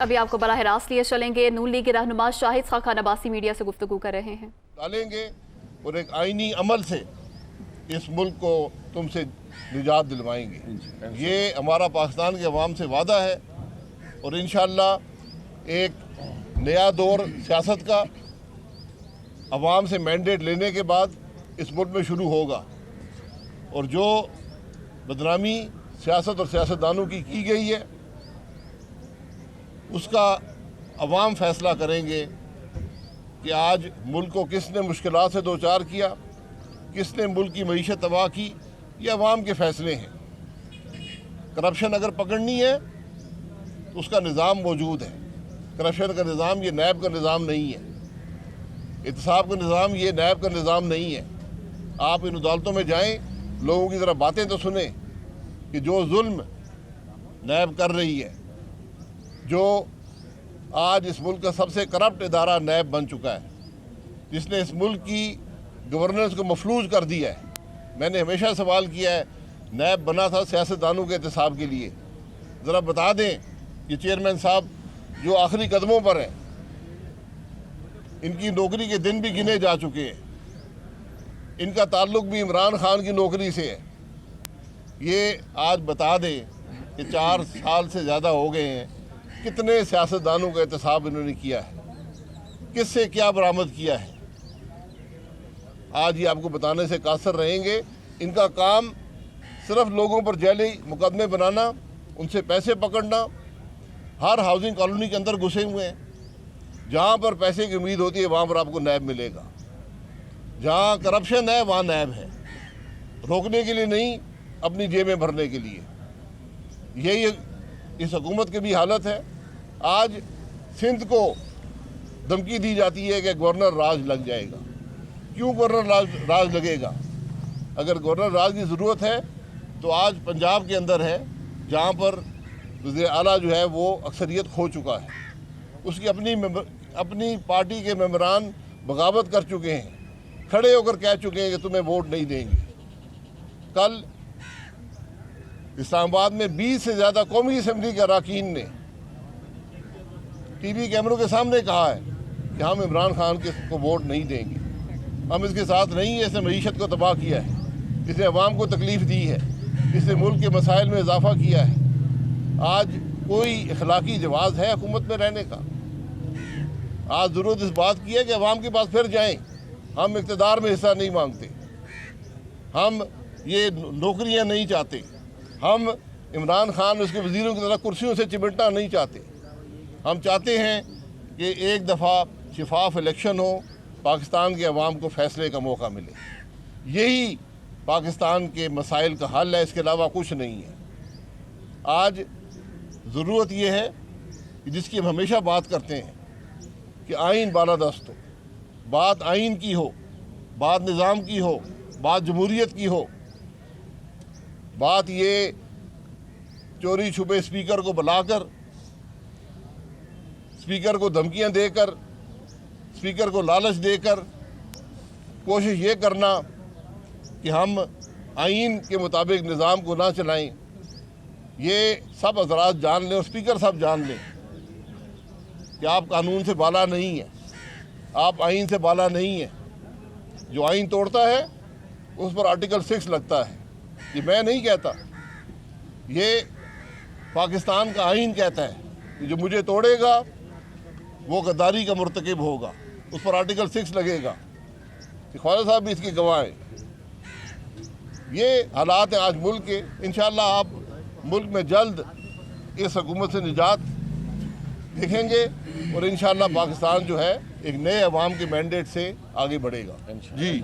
अभी आपको बराह रास्त लिए चलेंगे। नून लीग के रहनुमा शाहिद खान अब्बासी मीडिया से गुफ्तगू कर रहे हैं। डालेंगे और एक आईनी अमल से इस मुल्क को तुमसे निजात दिलवाएंगे। ये हमारा पाकिस्तान के अवाम से वादा है और इंशाअल्लाह एक नया दौर सियासत का अवाम से मैंडेट लेने के बाद इस मुल्क में शुरू होगा और जो बदनामी सियासत और सियासतदानों की गई है उसका अवाम फैसला करेंगे कि आज मुल्क को किसने मुश्किलात से दो चार किया, किसने मुल्क की मईशत तबाह की। ये अवाम के फैसले हैं। करप्शन अगर पकड़नी है तो उसका निज़ाम मौजूद है। करप्शन का निज़ाम ये नैब का निज़ाम नहीं है, एहतसाब का निज़ाम ये नैब का निज़ाम नहीं है। आप इन अदालतों में जाएं, लोगों की ज़रा बातें तो सुने कि जो जुल्म नैब कर रही है, जो आज इस मुल्क का सबसे करप्ट इदारा नैब बन चुका है, जिसने इस मुल्क की गवर्नेंस को मफलूज कर दिया है। मैंने हमेशा सवाल किया है, नैब बना था सियासतदानों के एहतसाब के लिए। ज़रा बता दें कि चेयरमैन साहब जो आखिरी कदमों पर हैं, इनकी नौकरी के दिन भी गिने जा चुके हैं। इनका ताल्लुक भी इमरान खान की नौकरी से है। ये आज बता दें कि 4 साल से ज़्यादा हो गए हैं, कितने सियासतदानों का एहतसाब इन्होंने किया है, किससे क्या बरामद किया है। आज ये आपको बताने से कासर रहेंगे। इनका काम सिर्फ लोगों पर जैली मुकदमे बनाना, उनसे पैसे पकड़ना। हर हाउसिंग कॉलोनी के अंदर घुसे हुए हैं। जहाँ पर पैसे की उम्मीद होती है वहाँ पर आपको नैब मिलेगा। जहाँ करप्शन है वहाँ नैब है, रोकने के लिए नहीं, अपनी जेबें भरने के लिए। यही इस हुकूमत की भी हालत है। आज सिंध को धमकी दी जाती है कि गवर्नर राज लग जाएगा। क्यों गवर्नर राज लगेगा? अगर गवर्नर राज की ज़रूरत है तो आज पंजाब के अंदर है, जहाँ पर वज़ीर आला जो है वो अक्सरियत खो चुका है। उसकी अपनी पार्टी के मेंबरान बगावत कर चुके हैं, खड़े होकर कह चुके हैं कि तुम्हें वोट नहीं देंगे। कल इस्लामाबाद में 20 से ज़्यादा कौमी असम्बली के अरकान ने टीवी कैमरों के सामने कहा है कि हम इमरान खान को वोट नहीं देंगे, हम इसके साथ नहीं हैं। इसने मईशत को तबाह किया है, इसने अवाम को तकलीफ़ दी है, इसने मुल्क के मसाइल में इजाफा किया है। आज कोई अखलाकी जवाज़ है हुकूमत में रहने का? आज ज़रूरत इस बात की है कि अवाम के पास फिर जाएं। हम इक़्तिदार में हिस्सा नहीं मांगते, हम ये नौकरियां नहीं चाहते, हम इमरान खान उसके वज़ीरों की तरह कुर्सियों से चिमटना नहीं चाहते। हम चाहते हैं कि एक दफ़ा शफाफ इलेक्शन हो, पाकिस्तान के अवाम को फैसले का मौका मिले। यही पाकिस्तान के मसाइल का हल है, इसके अलावा कुछ नहीं है। आज ज़रूरत यह है कि जिसकी हम हमेशा बात करते हैं कि आइन बालादस्त हो, बात आइन की हो, बात निज़ाम की हो, बात जमहूरियत की हो। बात ये चोरी छुपे स्पीकर को बुलाकर, स्पीकर को धमकियां देकर, स्पीकर को लालच देकर कोशिश ये करना कि हम आइन के मुताबिक निज़ाम को ना चलाएं, ये सब हज़रात जान लें और स्पीकर साहब जान लें कि आप कानून से बाला नहीं है, आप आइन से बाला नहीं है। जो आइन तोड़ता है उस पर आर्टिकल 6 लगता है। ये मैं नहीं कहता, ये पाकिस्तान का आइन कहता है कि जो मुझे तोड़ेगा वो गद्दारी का मुर्तकिब होगा, उस पर आर्टिकल 6 लगेगा। ख्वाजा साहब भी इसकी गवाह हैं। ये हालात हैं आज मुल्क के। इंशाअल्लाह आप मुल्क में जल्द इस हुकूमत से निजात देखेंगे और इंशाअल्लाह पाकिस्तान जो है एक नए अवाम के मैंडेट से आगे बढ़ेगा। जी।